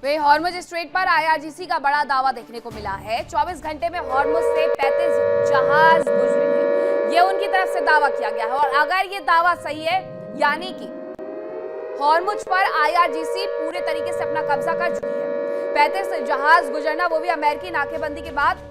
वे Hormuz strait पर IRGC का बड़ा दावा देखने को मिला है। 24 घंटे में हॉर्मुज से 35 जहाज गुजरे हैं, ये उनकी तरफ से दावा किया गया है। और अगर ये दावा सही है, यानी कि हॉर्मुज पर आईआरजीसी पूरे तरीके से अपना कब्जा कर चुकी है। 35 जहाज गुजरना, वो भी अमेरिकी नाकेबंदी के बाद,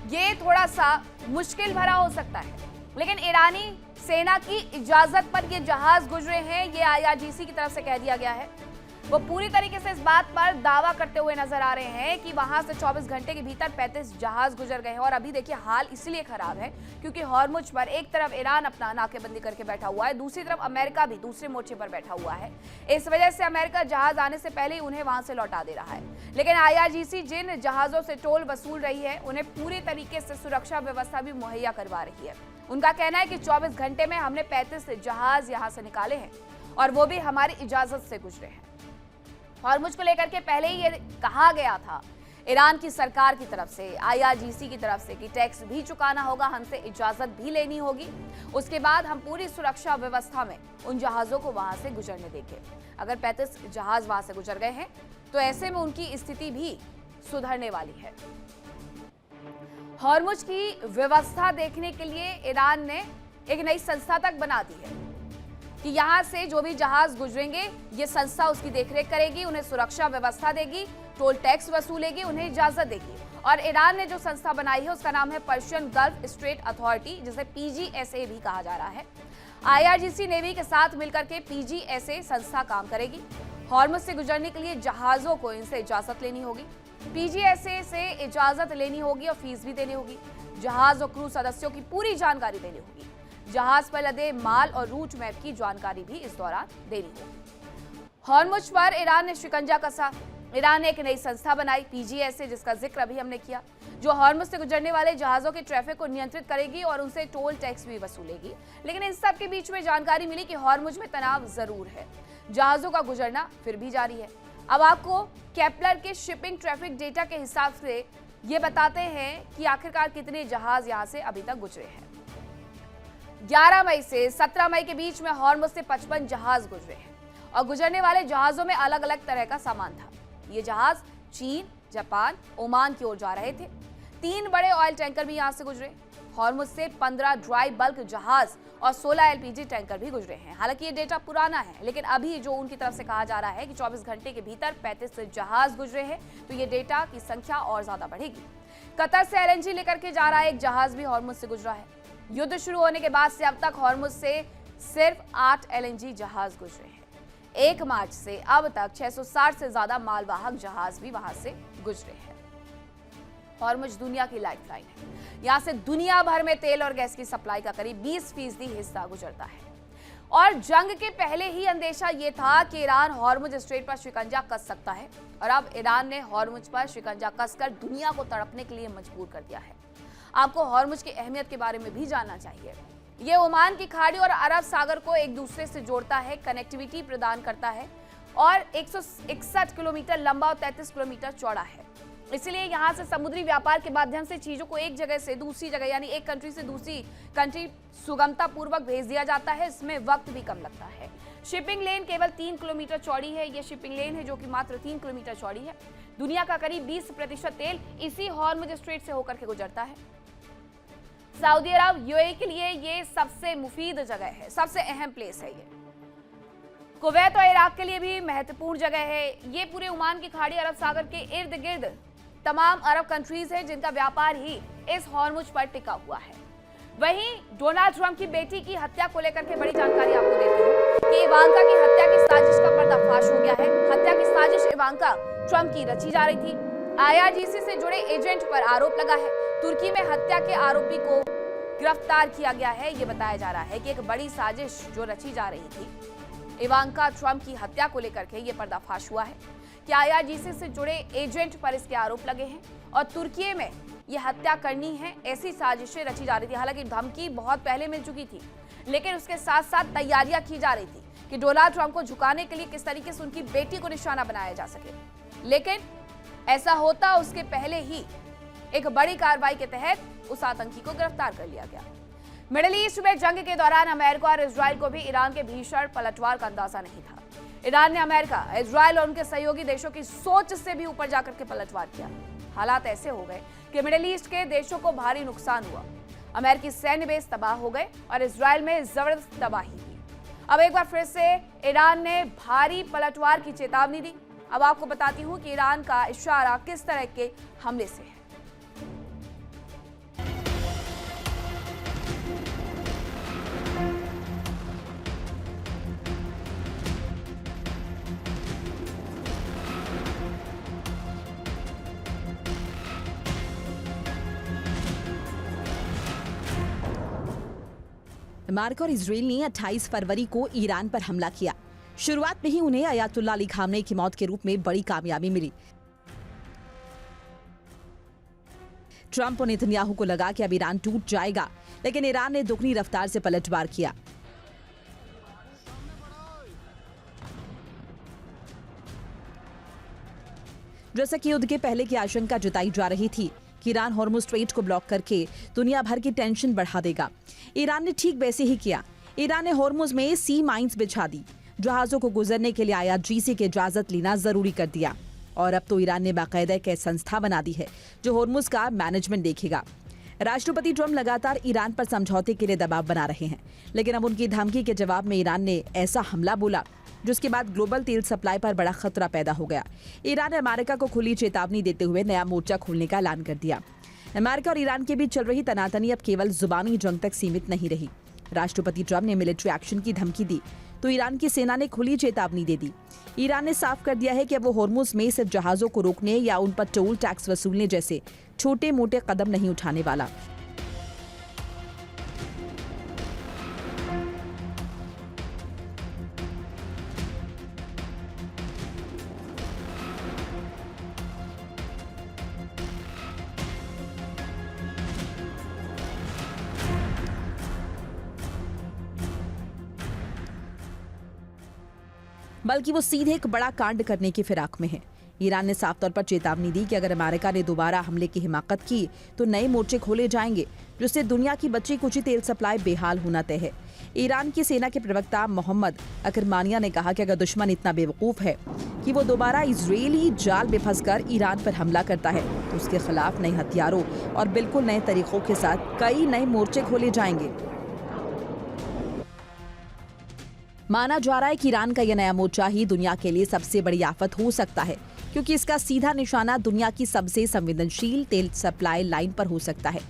ये थोड़ा सा मुश्किल भरा हो सकता है। लेकिन ईरानी सेना की इजाजत पर ये जहाज गुजरे हैं, ये आईआरजीसी की तरफ से कह दिया गया है। वो पूरी तरीके से इस बात पर दावा करते हुए नजर आ रहे हैं कि वहां से 24 घंटे के भीतर 35 जहाज गुजर गए हैं। और अभी देखिए हाल इसलिए खराब है क्योंकि हॉर्मुज पर एक तरफ ईरान अपना नाकेबंदी करके बैठा हुआ है, दूसरी तरफ अमेरिका भी दूसरे मोर्चे पर बैठा हुआ है। इस वजह से अमेरिका जहाज आने से पहले ही उन्हें वहां से लौटा दे रहा है। लेकिन आईआरजीसी जिन जहाजों से टोल वसूल रही है, उन्हें पूरी तरीके से सुरक्षा व्यवस्था भी मुहैया करवा रही है। उनका कहना है कि 24 घंटे में हमने 35 जहाज यहां से निकाले हैं और वो भी हमारी इजाजत से गुजरे हैं। हॉर्मुज को लेकर के पहले ही ये कहा गया था ईरान की सरकार की तरफ से, आईआरजीसी की तरफ से, कि टैक्स भी चुकाना होगा, हमसे इजाजत भी लेनी होगी, उसके बाद हम पूरी सुरक्षा व्यवस्था में उन जहाजों को वहां से गुजरने देंगे। अगर 35 जहाज वहां से गुजर गए हैं तो ऐसे में उनकी स्थिति भी सुधरने वाली है। हॉर्मुज की व्यवस्था देखने के लिए ईरान ने एक नई संस्था तक बना दी है कि यहां से जो भी जहाज गुजरेंगे, ये संस्था उसकी देखरेख करेगी, उन्हें सुरक्षा व्यवस्था देगी, टोल टैक्स वसूलेगी, उन्हें इजाजत देगी। और ईरान ने जो संस्था बनाई है उसका नाम है पर्शियन गल्फ स्ट्रेट अथॉरिटी, जिसे पीजीएसए भी कहा जा रहा है। आईआरजीसी नेवी के साथ मिलकर के पीजीएसए संस्था काम करेगी। हॉर्मुज से गुजरने के लिए जहाजों को इनसे इजाजत लेनी होगी, पीजीएसए से इजाजत लेनी होगी और फीस भी देनी होगी। जहाज और क्रू सदस्यों की पूरी जानकारी देनी होगी। जहाज पर लदे माल और रूट मैप की जानकारी भी इस दौरान देनी होगी। हॉर्मुज पर ईरान ने शिकंजा कसा। ईरान ने एक नई संस्था बनाई, पीजीएसए, जिसका जिक्र अभी हमने किया, जो हॉर्मुज से गुजरने वाले जहाजों के ट्रैफिक को नियंत्रित करेगी और उनसे टोल टैक्स भी वसूलेगी। लेकिन इन सब के बीच में जानकारी मिली कि हॉर्मुज में तनाव जरूर है, जहाजों का गुजरना फिर भी जारी है। अब आपको केपलर के शिपिंग ट्रैफिक डेटा के हिसाब से ये बताते हैं कि आखिरकार कितने जहाज यहां से अभी तक गुजरे हैं। 11 मई से 17 मई के बीच में हॉर्मुज से 55 जहाज गुजरे हैं और गुजरने वाले जहाजों में अलग अलग तरह का सामान था। ये जहाज चीन, जापान, ओमान की ओर जा रहे थे। 3 बड़े ऑयल टैंकर भी यहां से गुजरे। हॉर्मुज से 15 ड्राई बल्क जहाज और 16 एलपीजी टैंकर भी गुजरे हैं। हालांकि ये डेटा पुराना है, लेकिन अभी जो उनकी तरफ से कहा जा रहा है कि 24 घंटे के भीतर 35 जहाज गुजरे हैं, तो ये डेटा की संख्या और ज्यादा बढ़ेगी। कतर से एलएनजी लेकर के जा रहा एक जहाज भी हॉर्मुज से गुजरा है। युद्ध शुरू होने के बाद से अब तक हॉर्मुज से सिर्फ 8 एलएनजी जहाज गुजरे हैं। 1 मार्च से अब तक 660 से ज्यादा मालवाहक जहाज भी वहां से गुजरे हैं। हॉर्मुज दुनिया की लाइफलाइन है। यहां से दुनिया भर में तेल और गैस की सप्लाई का करीब 20% हिस्सा गुजरता है। और जंग के पहले ही अंदेशा ये था कि ईरान हॉर्मुज स्ट्रेट पर शिकंजा कस सकता है, और अब ईरान ने हॉर्मुज पर शिकंजा कसकर दुनिया को तड़पने के लिए मजबूर कर दिया है। आपको हॉर्मुज की अहमियत के बारे में भी जानना चाहिए। ये ओमान की खाड़ी और अरब सागर को एक दूसरे से जोड़ता है, कनेक्टिविटी प्रदान करता है और 161 किलोमीटर लंबा और 33 किलोमीटर चौड़ा है। इसलिए यहाँ से समुद्री व्यापार के माध्यम से चीजों को एक जगह से दूसरी जगह, यानी एक कंट्री से दूसरी कंट्री सुगमता पूर्वक भेज दिया जाता है। इसमें वक्त भी कम लगता है। शिपिंग लेन केवल 3 किलोमीटर चौड़ी है। ये शिपिंग लेन है जो कि मात्र 3 किलोमीटर चौड़ी है। दुनिया का करीब 20% तेल इसी हॉर्मुज स्ट्रेट से होकर के गुजरता है। सऊदी अरब, यूएई के लिए ये सबसे मुफीद जगह है, सबसे अहम प्लेस है। ये कुवैत और इराक के लिए भी महत्वपूर्ण जगह है। ये पूरे ओमान की खाड़ी, अरब सागर के इर्द गिर्द तमाम अरब कंट्रीज हैं जिनका व्यापार ही इस हॉर्मुज पर टिका हुआ है। वहीं डोनाल्ड ट्रंप की बेटी की हत्या को लेकर के बड़ी जानकारी आपको देती हूँ कि इवांका की हत्या की साजिश का पर्दाफाश हो गया है। हत्या की साजिश इवांका ट्रंप की रची जा रही थी। आईआरजीसी से जुड़े एजेंट पर आरोप लगा है। तुर्की में हत्या के आरोपी को गिरफ्तार किया गया है। ये बताया जा रहा है कि एक बड़ी साजिश जो रची जा रही थी इवांका ट्रंप की हत्या को लेकर के ये पर्दाफाश हुआ है कि आईआरजीसी से जुड़े एजेंट पर इसके आरोप लगे हैं और तुर्की में ये हत्या करनी है, ऐसी साजिशें रची जा रही थी। हालांकि धमकी बहुत पहले मिल चुकी थी, लेकिन उसके साथ साथ तैयारियां की जा रही थी कि डोनाल्ड ट्रंप को झुकाने के लिए किस तरीके से उनकी बेटी को निशाना बनाया जा सके। लेकिन ऐसा होता उसके पहले ही एक बड़ी कार्रवाई के तहत उस आतंकी को गिरफ्तार कर लिया गया। मिडिल ईस्ट में जंग के दौरान अमेरिका और इजराइल को भी ईरान के भीषण पलटवार का अंदाजा नहीं था। ईरान ने अमेरिका, इजराइल और उनके सहयोगी देशों की सोच से भी ऊपर जाकर के पलटवार किया। हालात ऐसे हो गए कि मिडिल ईस्ट के देशों को भारी नुकसान हुआ। अमेरिकी सैन्य बेस तबाह हो गए और इजराइल में जबरदस्त तबाही हुई। अब एक बार फिर से ईरान ने भारी पलटवार की चेतावनी दी। अब आपको बताती हूं कि ईरान का इशारा किस तरह के हमले से है। अमेरिका और इजराइल ने 28 फरवरी को ईरान पर हमला किया। शुरुआत में ही उन्हें अयातुल्लाह अली खामनेई की मौत के रूप में बड़ी कामयाबी मिली। ट्रंप और नेतन्याहू को लगा कि अब ईरान टूट जाएगा, लेकिन ईरान ने दुगनी रफ्तार से पलटवार किया। जैसा कि युद्ध के पहले की आशंका जताई जा रही थी कि ईरान हॉर्मुज स्ट्रेट को ब्लॉक करके दुनिया भर की टेंशन बढ़ा देगा, ईरान ने ठीक वैसे ही किया। ईरान ने हॉर्मुज में सी माइंस बिछा दी, जहाजों को गुजरने के लिए IRGC की इजाजत लेना जरूरी कर दिया और अब तो ईरान ने बाकायदा एक संस्था बना दी है जो हॉर्मुज का मैनेजमेंट देखेगा। राष्ट्रपति ट्रंप लगातार ईरान पर समझौते के लिए दबाव बना रहे हैं, लेकिन अब उनकी धमकी के जवाब में ईरान ने ऐसा हमला बोला जिसके बाद ग्लोबल तेल सप्लाई पर बड़ा खतरा पैदा हो गया। ईरान ने अमेरिका को खुली चेतावनी देते हुए नया मोर्चा खोलने का ऐलान कर दिया। अमेरिका और ईरान के बीच चल रही तनातनी अब केवल जुबानी जंग तक सीमित नहीं रही। राष्ट्रपति ट्रंप ने मिलिट्री एक्शन की धमकी दी तो ईरान की सेना ने खुली चेतावनी दे दी। ईरान ने साफ कर दिया है कि अब वो हॉर्मुज में सिर्फ जहाजों को रोकने या उन पर टोल टैक्स वसूलने जैसे छोटे मोटे कदम नहीं उठाने वाला। बल्कि वो सीधे एक बड़ा कांड करने की फिराक में है। ईरान ने साफ तौर पर चेतावनी दी कि अगर अमेरिका ने दोबारा हमले की हिमाकत की तो नए मोर्चे खोले जाएंगे, जिससे दुनिया की बची कुची तेल सप्लाई बेहाल होना तय है। ईरान की सेना के प्रवक्ता मोहम्मद अकरमानिया ने कहा कि अगर दुश्मन इतना बेवकूफ है कि वो दोबारा इजरायली जाल में फंसकर ईरान पर हमला करता है तो उसके खिलाफ नए हथियारों और बिल्कुल नए तरीकों के साथ कई नए मोर्चे खोले जाएंगे। माना जा रहा है कि ईरान का यह नया मोर्चा ही दुनिया के लिए सबसे बड़ी आफत हो सकता है, क्योंकि इसका सीधा निशाना दुनिया की सबसे संवेदनशील तेल सप्लाई लाइन पर हो सकता है।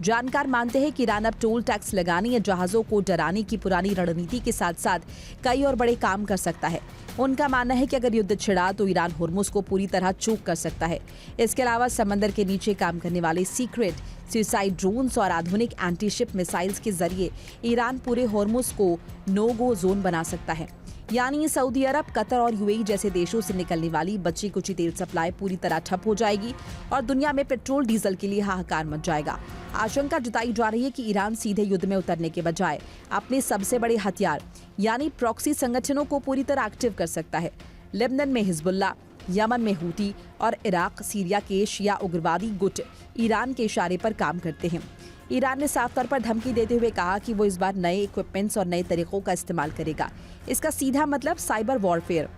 जानकार मानते हैं कि ईरान अब टोल टैक्स लगाने या जहाजों को डराने की पुरानी रणनीति के साथ साथ कई और बड़े काम कर सकता है। उनका मानना है कि अगर युद्ध छिड़ा तो ईरान हॉर्मुज को पूरी तरह चोक कर सकता है। इसके अलावा समंदर के नीचे काम करने वाले सीक्रेट सुसाइड ड्रोन्स और आधुनिक एंटीशिप मिसाइल्स के जरिए ईरान पूरे हॉर्मुज को नो गो जोन बना सकता है। यानी सऊदी अरब, कतर और UAE जैसे देशों से निकलने वाली बची कुची तेल सप्लाई पूरी तरह ठप हो जाएगी और दुनिया में पेट्रोल डीजल के लिए हाहाकार मच जाएगा। आशंका जताई जा रही है कि ईरान सीधे युद्ध में उतरने के बजाय अपने सबसे बड़े हथियार यानी प्रॉक्सी संगठनों को पूरी तरह एक्टिव कर सकता है। लेबनान में हिजबुल्लाह, यमन में हूती और इराक, सीरिया के शिया उग्रवादी गुट ईरान के इशारे पर काम करते हैं। ईरान ने साफ तौर पर धमकी देते हुए कहा कि वो इस बार नए इक्विपमेंट्स और नए तरीकों का इस्तेमाल करेगा। इसका सीधा मतलब साइबर वॉरफेयर।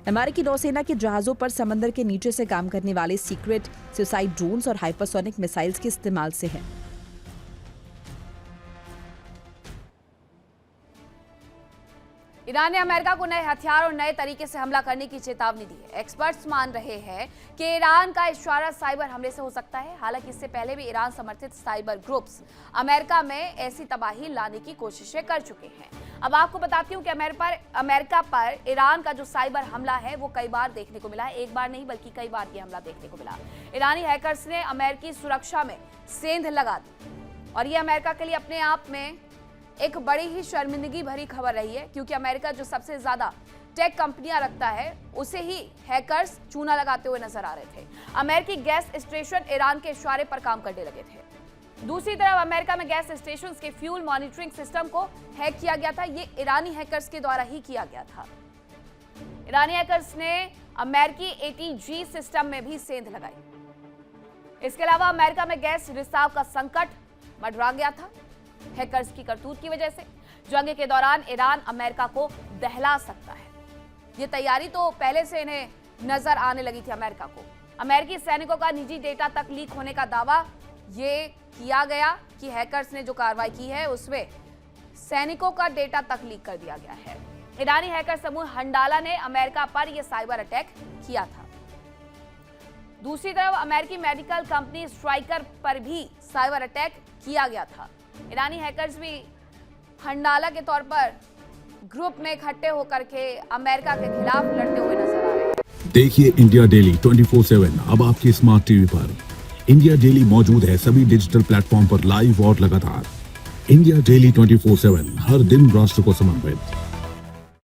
अमेरिकी नौसेना के जहाजों पर समंदर के नीचे से काम करने वाले सीक्रेट सुसाइड ड्रोन्स और हाइपरसोनिक मिसाइल्स के इस्तेमाल से है। ईरान ने अमेरिका को नए हथियार और नए तरीके से हमला करने की चेतावनी दी है। एक्सपर्ट्स मान रहे हैं कि ईरान का इशारा साइबर हमले से हो सकता है। हालांकि इससे पहले भी ईरान समर्थित साइबर ग्रुप्स अमेरिका में ऐसी तबाही लाने की कोशिशें कर चुके हैं। अब आपको बताती हूं कि अमेरिका पर ईरान का जो साइबर हमला है वो कई बार देखने को मिला है। एक बार नहीं बल्कि कई बार ये हमला देखने को मिला। ईरानी हैकर्स ने अमेरिकी सुरक्षा में सेंध लगा दी और ये अमेरिका के लिए अपने आप में एक बड़ी ही शर्मिंदगी भरी खबर रही है, क्योंकि अमेरिका जो सबसे ज्यादा टेक कंपनियां रखता है उसे ही हैकर्स चूना लगाते हुए नजर आ रहे थे। अमेरिकी गैस स्टेशन ईरान के इशारे पर काम करने लगे थे। दूसरी तरफ अमेरिका में गैस स्टेशंस के फ्यूल मॉनिटरिंग सिस्टम को हैक किया गया था। ये ईरानी हैकर्स के द्वारा ही किया गया था। ईरानी हैकर्स ने अमेरिकी ATG सिस्टम में भी सेंध लगाई। इसके अलावा अमेरिका में गैस रिसाव का संकट मंडरा गया था हैकर्स की करतूत की वजह से। जंग के दौरान ईरान अमेरिका को दहला सकता है। ये तैयारी तो पहले से इन्हें नजर आने लगी थी अमेरिका को। अमेरिकी सैनिकों का निजी डेटा तक लीक होने का दावा ये किया गया कि हैकर्स ने जो कार्रवाई की है उसमें सैनिकों का डेटा तक लीक कर दिया गया है। ईरानी हैकर समूह हंडाला ने अमेरिका पर यह साइबर अटैक किया था। दूसरी तरफ अमेरिकी मेडिकल कंपनी स्ट्राइकर पर भी साइबर अटैक किया गया था। ईरानी हैकर्स भी हंडाला के तौर पर ग्रुप में इकट्ठे होकर के अमेरिका के खिलाफ लड़ते हुए नजर आ रहे हैं। देखिए इंडिया डेली 24/7 अब आपके स्मार्ट टीवी पर। इंडिया डेली मौजूद है सभी डिजिटल प्लेटफॉर्म पर लाइव और लगातार। इंडिया डेली 24/7 हर दिन राष्ट्र को समर्पित।